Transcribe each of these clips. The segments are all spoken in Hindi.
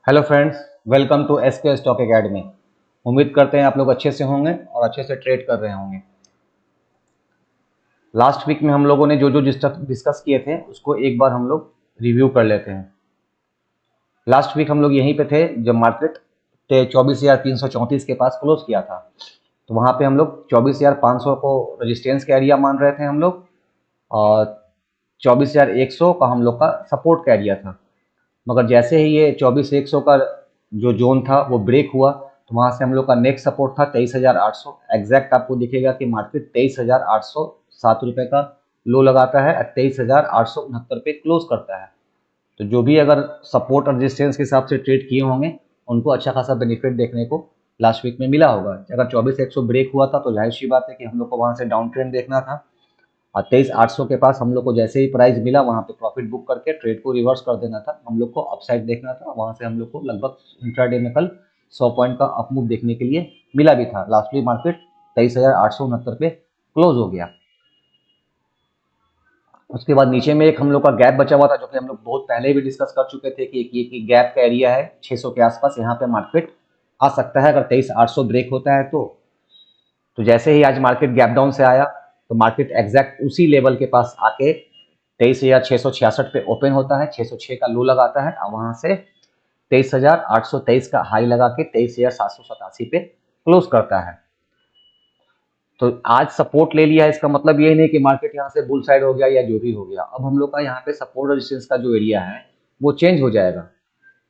Hello friends, welcome to SK stock academy. उम्मीद करते हैं आप लोग अच्छे से होंगे और अच्छे से ट्रेड कर रहे होंगे। लास्ट वीक में हम लोगों ने जो जो डिस्कस किए थे उसको एक बार हम लोग रिव्यू कर लेते हैं। लास्ट वीक हम लोग यहीं पे थे जब मार्केट 24,334 के पास क्लोज किया था। तो वहाँ पे हम लोग 24,500 को रेजिस्टेंस का एरिया मान रहे थे हम लोग, और 24,100 का हम लोग का सपोर्ट का एरिया था। मगर जैसे ही ये 24,100 का जो जोन था वो ब्रेक हुआ तो वहाँ से हम लोग का नेक्स्ट सपोर्ट था 23,800। एग्जैक्ट आपको दिखेगा कि मार्केट 23,807 रुपये का लो लगाता है और 23,869 पे क्लोज करता है। तो जो भी अगर सपोर्ट और रेजिस्टेंस के हिसाब से ट्रेड किए होंगे उनको अच्छा खासा बेनिफिट देखने को लास्ट वीक में मिला होगा। अगर 24,100 ब्रेक हुआ था तो जाहिर सी बात है कि हम लोग को वहाँ से डाउन ट्रेंड देखना था, और 23,800 के पास हम लोग को जैसे ही प्राइस मिला वहाँ पे प्रॉफिट बुक करके ट्रेड को रिवर्स कर देना था। हम लोग को अपसाइड देखना था, वहाँ से हम लोग को लगभग इंट्राडे में कल 100 पॉइंट का अप मूव देखने के लिए मिला भी था। लास्टली मार्केट 23,869 पे क्लोज हो गया। उसके बाद नीचे में एक हम लोग का गैप बचा हुआ था जो कि हम लोग बहुत पहले भी डिस्कस कर चुके थे कि एक गैप का एरिया है 600 के आसपास, यहाँ पे मार्केट आ सकता है अगर 23,800 ब्रेक होता है तो जैसे ही आज मार्केट गैप डाउन से आया तो मार्केट एग्जैक्ट उसी लेवल के पास आके 23,666 पे ओपन होता है, 606 का लो लगाता है और वहां से 23,823 का हाई लगा के 23,787 पे क्लोज करता है। तो आज सपोर्ट ले लिया है, इसका मतलब ये नहीं कि मार्केट यहाँ से बुल साइड हो गया या जो भी हो गया। अब हम लोग का यहाँ पे सपोर्ट रेजिस्टेंस का जो एरिया है वो चेंज हो जाएगा।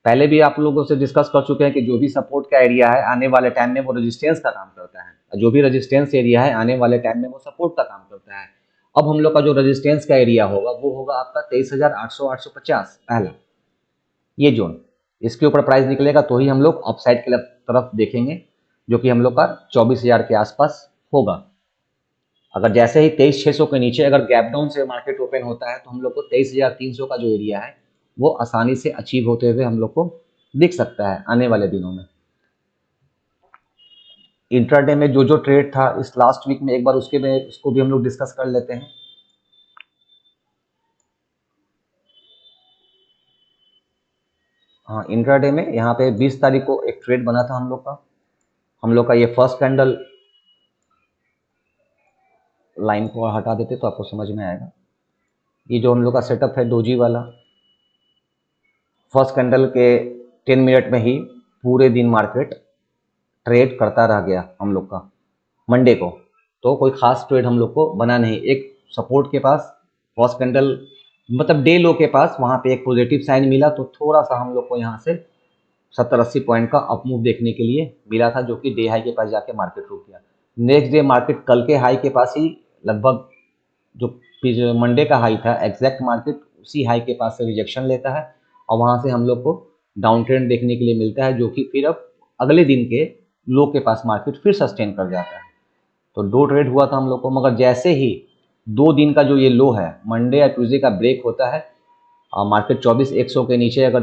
पहले भी आप लोगों से डिस्कस कर चुके हैं कि जो भी सपोर्ट का एरिया है आने वाले टाइम में वो रेजिस्टेंस का काम करता है, और जो भी रेजिस्टेंस एरिया है आने वाले टाइम में वो सपोर्ट का काम करता है। अब हम लोग का जो रेजिस्टेंस का एरिया होगा वो होगा आपका 23,800-850 पहला ये जोन। इसके ऊपर प्राइस निकलेगा तो ही हम लोग अपसाइड की तरफ देखेंगे, जो कि हम लोग का 24,000 के आसपास होगा। अगर जैसे ही 23,600 के नीचे अगर गैप डाउन से मार्केट ओपन होता है तो हम लोग को 23,300 का जो एरिया है वो आसानी से अचीव होते हुए हम लोग को दिख सकता है आने वाले दिनों में। इंट्राडे में जो जो ट्रेड था इस लास्ट वीक में एक बार उसको भी हम लोग डिस्कस कर लेते हैं। हाँ, इंट्राडे में यहाँ पे 20 तारीख को एक ट्रेड बना था हम लोग का ये फर्स्ट कैंडल लाइन को हटा देते तो आपको समझ में आएगा। ये जो हम लोग का सेटअप है डोजी वाला, फर्स्ट कैंडल के 10 मिनट में ही पूरे दिन मार्केट ट्रेड करता रह गया हम लोग का मंडे को। तो कोई खास ट्रेड हम लोग को बना नहीं। एक सपोर्ट के पास फर्स्ट कैंडल मतलब डे लो के पास वहाँ पे एक पॉजिटिव साइन मिला तो थोड़ा सा हम लोग को यहाँ से 70-80 पॉइंट का अप मूव देखने के लिए मिला था, जो कि डे हाई के पास जाके मार्केट रुक गया। नेक्स्ट डे मार्केट कल के हाई के पास ही लगभग जो मंडे का हाई था एग्जैक्ट मार्केट उसी हाई के पास से रिजेक्शन लेता है और वहाँ से हम लोग को डाउन ट्रेंड देखने के लिए मिलता है, जो कि फिर अब अगले दिन के लो के पास मार्केट फिर सस्टेन कर जाता है। तो दो ट्रेड हुआ था हम लोग को, मगर जैसे ही 2 दिन का जो ये लो है मंडे या ट्यूसडे का ब्रेक होता है और मार्केट 24,100 के नीचे अगर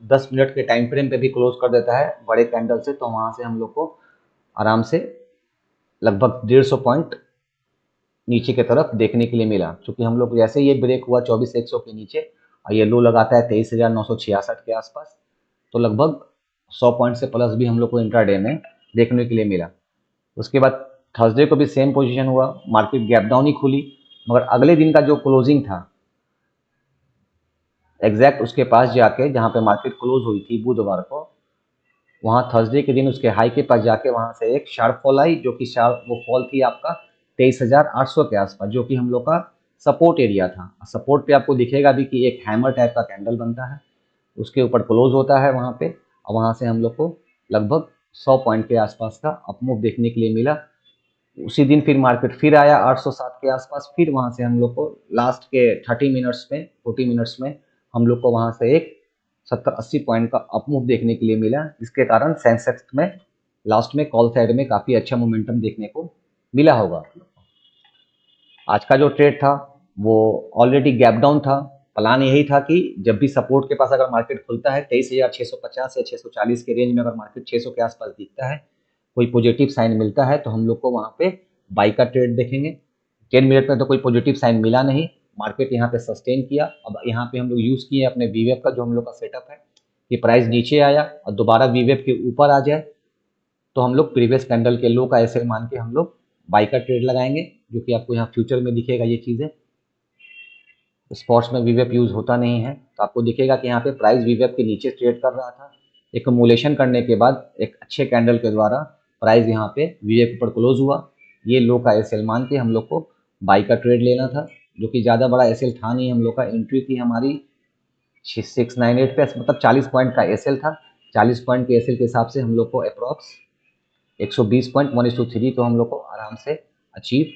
10 मिनट के टाइम फ्रेम पे भी क्लोज कर देता है बड़े कैंडल से, तो वहाँ से हम लोग को आराम से लगभग 150 पॉइंट नीचे की तरफ देखने के लिए मिला। क्योंकि हम लोग जैसे ये ब्रेक हुआ 24,100 के नीचे और ये लो लगाता है 23,966 के आसपास, तो लगभग 100 पॉइंट से प्लस भी हम लोग को इंट्राडे में देखने के लिए मिला। उसके बाद थर्सडे को भी सेम पोजीशन हुआ, मार्केट गैप डाउन ही खुली, मगर अगले दिन का जो क्लोजिंग था एग्जैक्ट उसके पास जाके जहाँ पे मार्केट क्लोज हुई थी बुधवार को, वहाँ थर्सडे के दिन उसके हाई के पास जाके वहाँ से एक शार्प फॉल आई, जो कि वो फॉल थी आपका 23,800 के आसपास, जो कि हम लोग का सपोर्ट एरिया था। सपोर्ट पे आपको दिखेगा भी कि एक हैमर टाइप का कैंडल बनता है, उसके ऊपर क्लोज होता है वहाँ पे, और वहाँ से हम लोग को लगभग 100 पॉइंट के आसपास का अपमूव देखने के लिए मिला। उसी दिन फिर मार्केट फिर आया 807 के आसपास, फिर वहाँ से हम लोग को लास्ट के 40 मिनट्स में हम लोग को वहाँ से एक 70-80 पॉइंट का अपमूव देखने के लिए मिला, जिसके कारण सेंसेक्स में लास्ट में कॉल साइड में काफ़ी अच्छा मोमेंटम देखने को मिला होगा। आज का जो ट्रेड था वो ऑलरेडी गैप डाउन था। प्लान यही था कि जब भी सपोर्ट के पास अगर मार्केट खुलता है 23,650 या 640 के रेंज में, अगर मार्केट 600 के आसपास दिखता है, कोई पॉजिटिव साइन मिलता है तो हम लोग को वहाँ पे बाई का ट्रेड देखेंगे। 10 मिनट में तो कोई पॉजिटिव साइन मिला नहीं, मार्केट यहाँ पे सस्टेन किया। अब यहाँ पे हम लोग यूज़ किए अपने वीवेब का जो हम लोग का सेटअप है, कि प्राइस नीचे आया और दोबारा वीवेप के ऊपर आ जाए तो हम लोग प्रीवियस कैंडल के लो का एसएल मान के हम लोग बाई का ट्रेड लगाएंगे, जो कि आपको यहाँ फ्यूचर में दिखेगा। ये चीज़ें स्पॉट्स में वीवेप यूज़ होता नहीं है, तो आपको दिखेगा कि यहाँ पे प्राइस वीवेप के नीचे ट्रेड कर रहा था। एक्यूमुलेशन करने के बाद एक अच्छे कैंडल के द्वारा प्राइस यहाँ पे वीवेप पर क्लोज हुआ। ये लो का एसएल मान के हम लोग को बाई का ट्रेड लेना था, जो कि ज़्यादा बड़ा एसएल था नहीं। हम लोग का एंट्री थी हमारी 698 पे, मतलब 40 पॉइंट का एसएल था। 40 पॉइंट के एसएल के हिसाब से हम लोग को अप्रॉक्स 120 पॉइंट 1:3 तो हम लोग को आराम से अचीव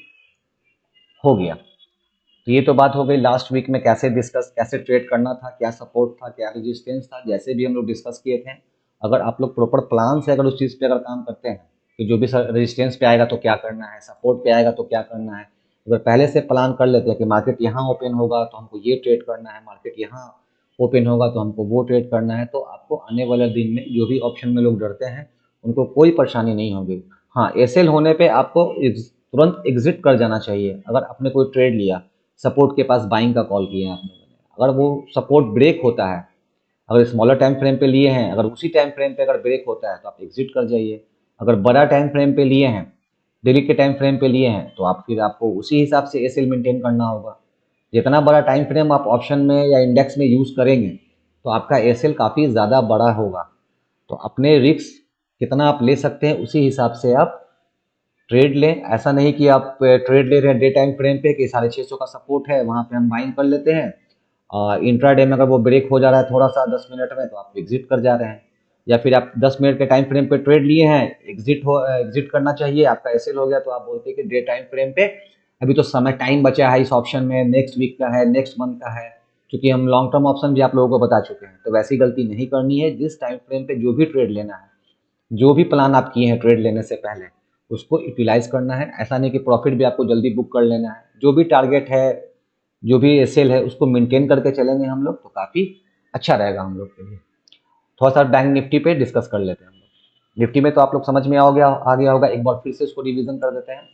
हो गया। तो ये तो बात हो गई लास्ट वीक में कैसे ट्रेड करना था, क्या सपोर्ट था, क्या रेजिस्टेंस था, जैसे भी हम लोग डिस्कस किए थे। अगर आप लोग प्रॉपर प्लान से अगर उस चीज़ पे अगर काम करते हैं कि जो भी रेजिस्टेंस पे आएगा तो क्या करना है, सपोर्ट पे आएगा तो क्या करना है, अगर पहले से प्लान कर लेते हैं कि मार्केट यहाँ ओपन होगा तो हमको ये ट्रेड करना है, मार्केट यहाँ ओपन होगा तो हमको वो ट्रेड करना है, तो आपको आने वाले दिन में जो भी ऑप्शन में लोग डरते हैं उनको कोई परेशानी नहीं होगी। हाँ, एसएल होने पे आपको तुरंत एग्जिट कर जाना चाहिए। अगर आपने कोई ट्रेड लिया, सपोर्ट के पास बाइंग का कॉल किया आपने, अगर वो सपोर्ट ब्रेक होता है, अगर स्मॉलर टाइम फ्रेम पे लिए हैं, अगर उसी टाइम फ्रेम पे अगर ब्रेक होता है तो आप एग्जिट कर जाइए। अगर बड़ा टाइम फ्रेम पे लिए हैं, डेली के टाइम फ्रेम पे लिए हैं, तो आप फिर आपको उसी हिसाब से एसएल मेंटेन करना होगा। जितना बड़ा टाइम फ्रेम आप ऑप्शन में या इंडेक्स में यूज़ करेंगे तो आपका एसएल काफ़ी ज़्यादा बड़ा होगा। तो अपने रिस्क कितना आप ले सकते हैं उसी हिसाब से आप ट्रेड लें। ऐसा नहीं कि आप ट्रेड ले रहे हैं डे टाइम फ्रेम पे कि 650 का सपोर्ट है वहाँ पे हम बाइंग कर लेते हैं, और इंट्राडे में अगर वो ब्रेक हो जा रहा है थोड़ा सा 10 मिनट में तो आप एग्जिट कर जा रहे हैं। या फिर आप 10 मिनट के टाइम फ्रेम पे ट्रेड लिए हैं, एग्जिट करना चाहिए, आपका एसएल हो गया, तो आप बोलते हैं कि डे टाइम फ्रेम पे अभी तो समय टाइम बचा है इस ऑप्शन में, नेक्स्ट वीक का है, नेक्स्ट मंथ का है। क्योंकि हम लॉन्ग टर्म ऑप्शन भी आप लोगों को बता चुके हैं, तो वैसी गलती नहीं करनी है। जिस टाइम फ्रेम पे जो भी ट्रेड लेना है, जो भी प्लान आप किए हैं ट्रेड लेने से पहले, उसको यूटिलाइज करना है। ऐसा नहीं कि प्रॉफिट भी आपको जल्दी बुक कर लेना है। जो भी टारगेट है, जो भी एसएल है, उसको मेंटेन करके चलेंगे हम लोग तो काफ़ी अच्छा रहेगा हम लोग के लिए। थोड़ा सा बैंक निफ्टी पे डिस्कस कर लेते हैं हम लोग। निफ्टी में तो आप लोग समझ में आ गया होगा, एक बार फिर से उसको रिवीजन कर देते हैं।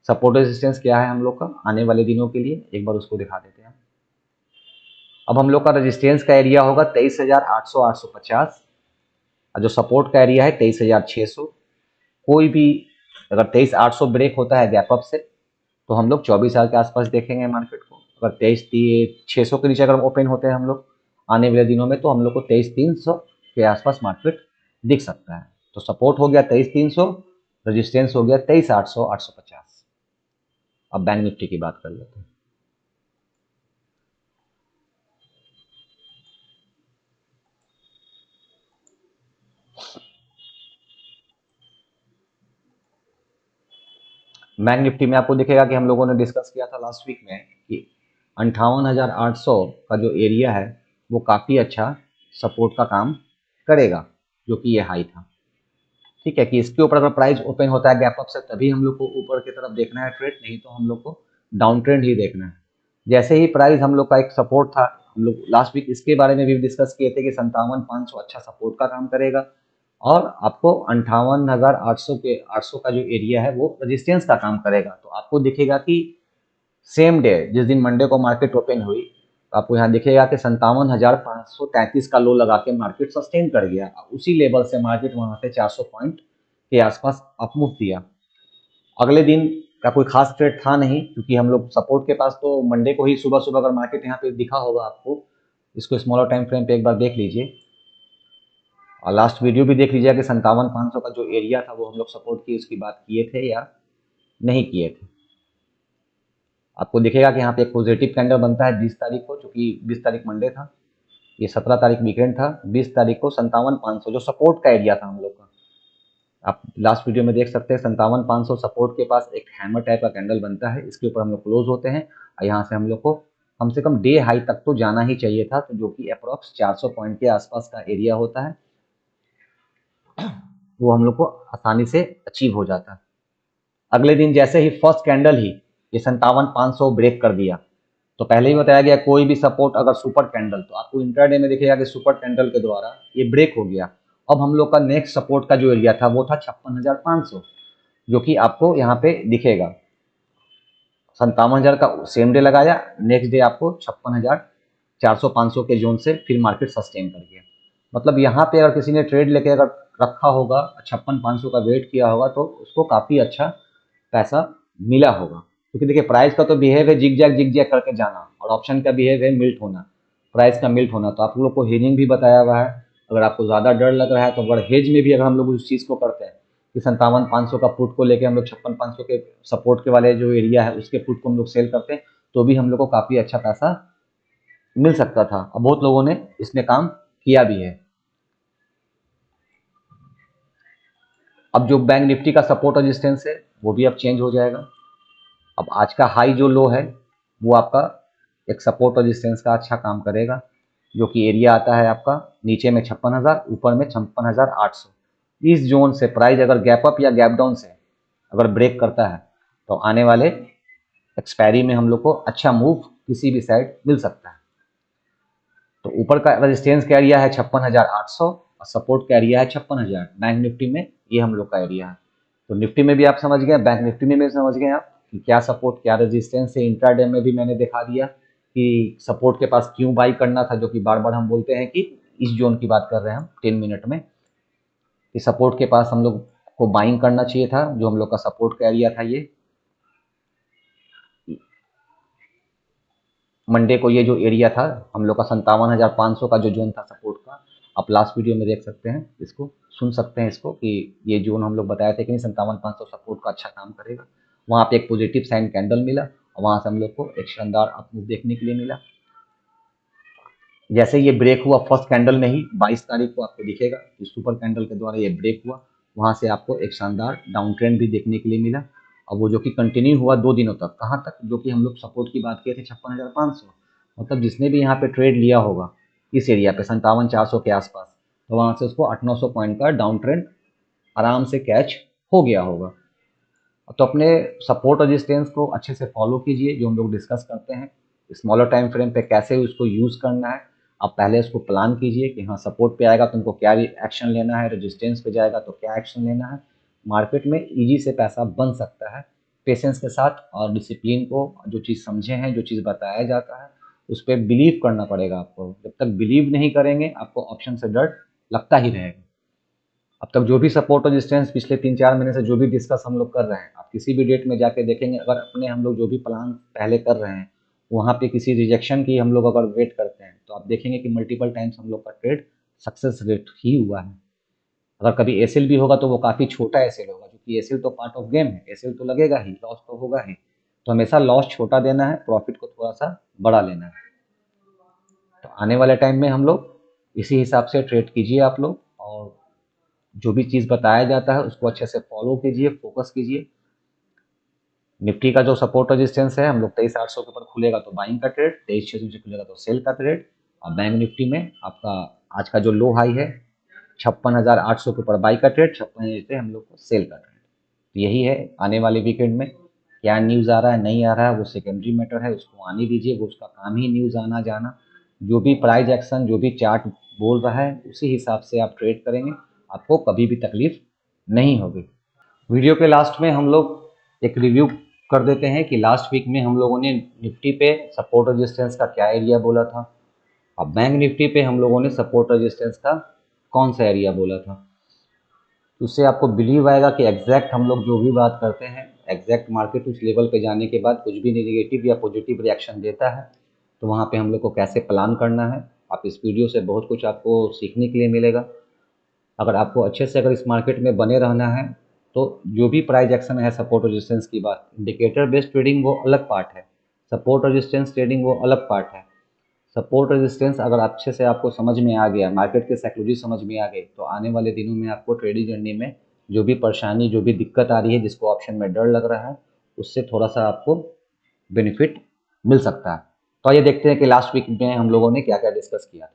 सपोर्ट रेजिस्टेंस क्या है हम लोग का आने वाले दिनों के लिए, एक बार उसको दिखा देते हैं। अब हम लोग का रेजिस्टेंस का एरिया होगा 23,800 850, और जो सपोर्ट का एरिया है 23,600। कोई भी अगर 23,800 ब्रेक होता है गैप अप से तो हम लोग 24,000 के आसपास देखेंगे मार्केट को। अगर 23,600 के नीचे अगर ओपन होते हैं हम लोग आने वाले दिनों में, तो हम लोग को 23,300 के आसपास मार्केट दिख सकता है। तो सपोर्ट हो गया 23,300, रेजिस्टेंस हो गया 23,800 850। अब बैंक निफ्टी की बात कर लेते हैं। बैंक निफ्टी में आपको दिखेगा कि हम लोगों ने डिस्कस किया था लास्ट वीक में कि 58,800 का जो एरिया है वो काफ़ी अच्छा सपोर्ट का काम करेगा, जो कि ये हाई था। ठीक है, कि इसके ऊपर अगर प्राइस ओपन होता है गैप अप से तभी हम लोग को ऊपर की तरफ देखना है ट्रेड, नहीं तो हम लोग को डाउन ट्रेंड ही देखना है। जैसे ही प्राइस हम लोग का एक सपोर्ट था, हम लोग लास्ट वीक इसके बारे में भी डिस्कस किए थे कि 57,500 अच्छा सपोर्ट का काम करेगा, और आपको 58,800 के 800 का जो एरिया है वो रेजिस्टेंस का काम करेगा। तो आपको दिखेगा कि सेम डे जिस दिन मंडे को मार्केट ओपन हुई, तो आपको यहाँ दिखेगा कि 57,533 का लो लगा के मार्केट सस्टेन कर गया। उसी लेवल से मार्केट वहाँ से 400 पॉइंट के आसपास अपमूव दिया। अगले दिन का कोई खास ट्रेड था नहीं, क्योंकि हम लोग सपोर्ट के पास तो मंडे को ही सुबह सुबह अगर मार्केट यहाँ पे दिखा होगा आपको, इसको स्मॉलर टाइम फ्रेम पे एक बार देख लीजिए, और लास्ट वीडियो भी देख लीजिएगा कि 57,500 का जो एरिया था वो हम लोग सपोर्ट की उसकी बात किए थे या नहीं किए थे। आपको दिखेगा कि यहाँ पे एक पॉजिटिव कैंडल बनता है 20 तारीख को, चूंकि 20 तारीख मंडे था, ये 17 तारीख वीकेंड था। 20 तारीख को 57,500 जो सपोर्ट का एरिया था हम लोग का, आप लास्ट वीडियो में देख सकते हैं 57,500 सपोर्ट के पास एक हैमर टाइप का कैंडल बनता है, इसके ऊपर हम लोग क्लोज होते हैं, और यहाँ से हम लोग को कम से कम डे हाई तक तो जाना ही चाहिए था, तो जो कि अप्रॉक्स 400 पॉइंट के आसपास का एरिया होता है, वो हम लोग को आसानी से अचीव हो जाता है। अगले दिन जैसे ही फर्स्ट कैंडल ही ये 57,500 ब्रेक कर दिया, तो पहले ही बताया गया कोई भी सपोर्ट अगर सुपर कैंडल, तो आपको इंट्राडे में दिखेगा कि सुपर कैंडल के द्वारा ये ब्रेक हो गया। अब हम लोग का नेक्स्ट सपोर्ट का जो एरिया था वो था 56,500, जो कि आपको यहाँ पे दिखेगा। 57,000 का सेम डे लगाया, नेक्स्ट डे आपको 56,400 500 के जोन से फिर मार्केट सस्टेन कर गया। मतलब यहाँ पे अगर किसी ने ट्रेड लेके अगर रखा होगा 56,500 का वेट किया होगा तो उसको काफ़ी अच्छा पैसा मिला होगा, क्योंकि देखिए प्राइस का तो बिहेव है जिग जैग करके जाना, और ऑप्शन का बिहेव है मिल्ट होना, प्राइस का मिल्ट होना। तो आप लोग को हेजिंग भी बताया हुआ है। अगर आपको ज़्यादा डर लग रहा है तो अगर हेज में भी अगर हम लोग उस चीज़ को करते हैं कि 57,500 का पुट को लेके हम लोग 56,500 के सपोर्ट के वाले जो एरिया है उसके पुट को हम लोग सेल करते हैं, तो भी हम लोग को काफ़ी अच्छा पैसा मिल सकता था। अब बहुत लोगों ने इसमें काम किया भी है। अब जो बैंक निफ्टी का सपोर्ट रेजिस्टेंस है वो भी अब चेंज हो जाएगा। अब आज का हाई जो लो है वो आपका एक सपोर्ट रेजिस्टेंस का अच्छा काम करेगा, जो कि एरिया आता है आपका नीचे में 56,000, ऊपर में 56,800। इस जोन से प्राइस अगर गैप अप या गैप डाउन से अगर ब्रेक करता है तो आने वाले एक्सपायरी में हम लोग को अच्छा मूव किसी भी साइड मिल सकता है। तो ऊपर का रेजिस्टेंस का एरिया है 56,800 और सपोर्ट का एरिया है 56,000 बैंक निफ्टी में, ये हम लोग का एरिया है। तो निफ्टी में भी आप समझ गए, बैंक निफ्टी में भी समझ गए आप कि क्या सपोर्ट क्या रेजिस्टेंस है। इंट्राडे में भी मैंने दिखा दिया कि सपोर्ट के पास क्यों बाई करना था, जो कि बार बार हम बोलते हैं कि इस जोन की बात कर रहे हैं हम 10 मिनट में, कि सपोर्ट के पास हम लोग को बाइंग करना चाहिए था, जो हम लोग का सपोर्ट का एरिया था। ये मंडे को ये जो एरिया था हम लोग का 57,500 का जो जोन था सपोर्ट का, आप लास्ट वीडियो में देख सकते हैं, इसको सुन सकते हैं इसको, कि ये जोन हम लोग बताए थे कि नहीं 57,500 सपोर्ट का अच्छा काम करेगा। वहाँ पे एक पॉजिटिव साइन कैंडल मिला और वहाँ से हम लोग को एक शानदार अपमूव देखने के लिए मिला। जैसे ये ब्रेक हुआ फर्स्ट कैंडल में ही 22 तारीख को आपको दिखेगा कि सुपर कैंडल के द्वारा ये ब्रेक हुआ, वहाँ से आपको एक शानदार डाउन ट्रेंड भी देखने के लिए मिला, और वो जो कि कंटिन्यू हुआ 2 दिनों तक। कहाँ तक? जो कि हम लोग सपोर्ट की बात किए थे 56,500, मतलब जिसने भी यहाँ पे ट्रेड लिया होगा इस एरिया पे 57,400 के आसपास, तो वहाँ से उसको 800-900 पॉइंट का डाउन ट्रेंड आराम से कैच हो गया होगा। तो अपने सपोर्ट रेजिस्टेंस को अच्छे से फॉलो कीजिए, जो हम लोग डिस्कस करते हैं स्मॉलर टाइम फ्रेम पे कैसे उसको यूज़ करना है। आप पहले उसको प्लान कीजिए कि हाँ सपोर्ट पे आएगा तो तुमको क्या एक्शन लेना है, रेजिस्टेंस पे जाएगा तो क्या एक्शन लेना है। मार्केट में इजी से पैसा बन सकता है पेशेंस के साथ और डिसिप्लिन को, जो चीज़ समझे हैं, जो चीज़ बताया जाता है उस पर बिलीव करना पड़ेगा आपको। जब तक बिलीव नहीं करेंगे आपको ऑप्शन से डर लगता ही रहेगा। अब तक जो भी सपोर्ट रेजिस्टेंस पिछले 3-4 महीने से जो भी डिस्कस हम लोग कर रहे हैं, आप किसी भी डेट में जाके देखेंगे, अगर अपने हम लोग जो भी प्लान पहले कर रहे हैं वहाँ पे किसी रिजेक्शन की हम लोग अगर वेट करते हैं तो आप देखेंगे कि मल्टीपल टाइम्स हम लोग का ट्रेड सक्सेस रेट ही हुआ है। अगर कभी एसएल भी होगा तो वो काफ़ी छोटा एसएल होगा, क्योंकि एसएल तो पार्ट ऑफ गेम है, एसएल तो लगेगा ही, लॉस तो होगा ही। तो हमेशा लॉस छोटा देना है, प्रॉफिट को थोड़ा सा बड़ा लेना है। तो आने वाले टाइम में हम लोग इसी हिसाब से ट्रेड कीजिए आप लोग, और जो भी चीज़ बताया जाता है उसको अच्छे से फॉलो कीजिए, फोकस कीजिए। निफ्टी का जो सपोर्ट रेजिस्टेंस है हम लोग 23,800 के ऊपर खुलेगा तो बाइंग का ट्रेड, 23,600 से खुलेगा तो सेल का ट्रेड। और बैंक निफ्टी में आपका आज का जो लो हाई है 56,800 के ऊपर बाई का ट्रेड, 56,000 से हम लोग को सेल का ट्रेड। तो यही है, आने वाले वीकेंड में क्या न्यूज़ आ रहा है नहीं आ रहा है वो सेकेंडरी मैटर है, उसको आने दीजिए, वो उसका काम ही न्यूज़ आना जाना। जो भी प्राइस एक्शन, जो भी चार्ट बोल रहा है उसी हिसाब से आप ट्रेड करेंगे, आपको कभी भी तकलीफ नहीं होगी। वीडियो के लास्ट में हम लोग एक रिव्यू कर देते हैं कि लास्ट वीक में हम लोगों ने निफ्टी पे सपोर्ट रेजिस्टेंस का क्या एरिया बोला था, और बैंक निफ्टी पे हम लोगों ने सपोर्ट रेजिस्टेंस का कौन सा एरिया बोला था। तो उससे आपको बिलीव आएगा कि एग्जैक्ट हम लोग जो भी बात करते हैं, एग्जैक्ट मार्केट उस लेवल पे जाने के बाद कुछ भी नेगेटिव या पॉजिटिव रिएक्शन देता है तो वहाँ पे हम लोग को कैसे प्लान करना है। आप इस वीडियो से बहुत कुछ आपको सीखने के लिए मिलेगा। अगर आपको अच्छे से अगर इस मार्केट में बने रहना है तो जो भी प्राइस एक्शन है, सपोर्ट रेजिस्टेंस की बात, इंडिकेटर बेस्ड ट्रेडिंग वो अलग पार्ट है, सपोर्ट रेजिस्टेंस ट्रेडिंग वो अलग पार्ट है। सपोर्ट रेजिस्टेंस अगर अच्छे से आपको समझ में आ गया, मार्केट की साइकोलॉजी समझ में आ गई, तो आने वाले दिनों में आपको ट्रेडिंग जर्नी में जो भी परेशानी, जो भी दिक्कत आ रही है, जिसको ऑप्शन में डर लग रहा है, उससे थोड़ा सा आपको बेनिफिट मिल सकता है। तो आइए देखते हैं कि लास्ट वीक में हम लोगों ने क्या क्या डिस्कस किया था।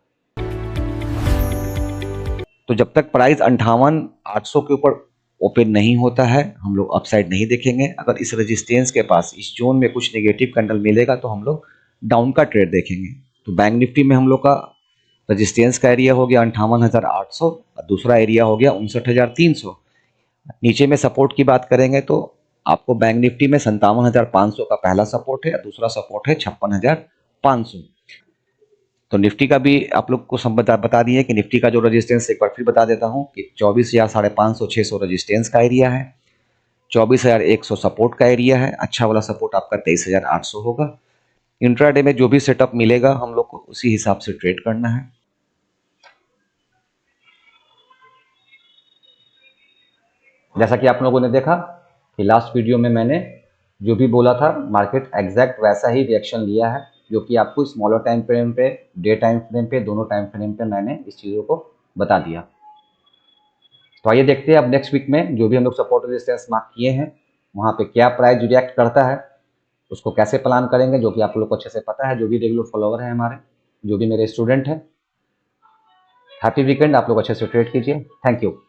तो जब तक प्राइस 58,800 के ऊपर ओपन नहीं होता है हम लोग अपसाइड नहीं देखेंगे। अगर इस रेजिस्टेंस के पास इस जोन में कुछ नेगेटिव कैंडल मिलेगा तो हम लोग डाउन का ट्रेड देखेंगे। तो बैंक निफ्टी में हम लोग का रेजिस्टेंस का एरिया हो गया 58,800 और दूसरा एरिया हो गया 59,300। नीचे में सपोर्ट की बात करेंगे तो आपको बैंक निफ्टी में 57,500 का पहला सपोर्ट है और दूसरा सपोर्ट है 56,500। तो निफ्टी का भी आप लोग को बता दिए कि निफ्टी का जो रेजिस्टेंस एक बार फिर बता देता हूँ कि 24,550 600 रेजिस्टेंस का एरिया है, 24,100 सपोर्ट का एरिया है। अच्छा वाला सपोर्ट आपका 23,800 होगा। इंट्राडे में जो भी सेटअप मिलेगा हम लोग को उसी हिसाब से ट्रेड करना है। जैसा कि आप लोगों ने देखा कि लास्ट वीडियो में मैंने जो भी बोला था मार्केट एग्जैक्ट वैसा ही रिएक्शन लिया है, जो कि आपको स्मॉलर टाइम फ्रेम पे, डे टाइम फ्रेम पे, दोनों टाइम फ्रेम पे मैंने इस चीज़ों को बता दिया। तो आइए देखते हैं अब नेक्स्ट वीक में जो भी हम लोग सपोर्ट रेजिस्टेंस मार्क किए हैं वहाँ पे क्या प्राइस रिएक्ट करता है, उसको कैसे प्लान करेंगे, जो कि आप लोग को अच्छे से पता है, जो भी रेगुलर फॉलोवर हैं हमारे, जो भी मेरे स्टूडेंट हैं। हैप्पी वीकेंड, आप लोग अच्छे से ट्रेड कीजिए। Thank you.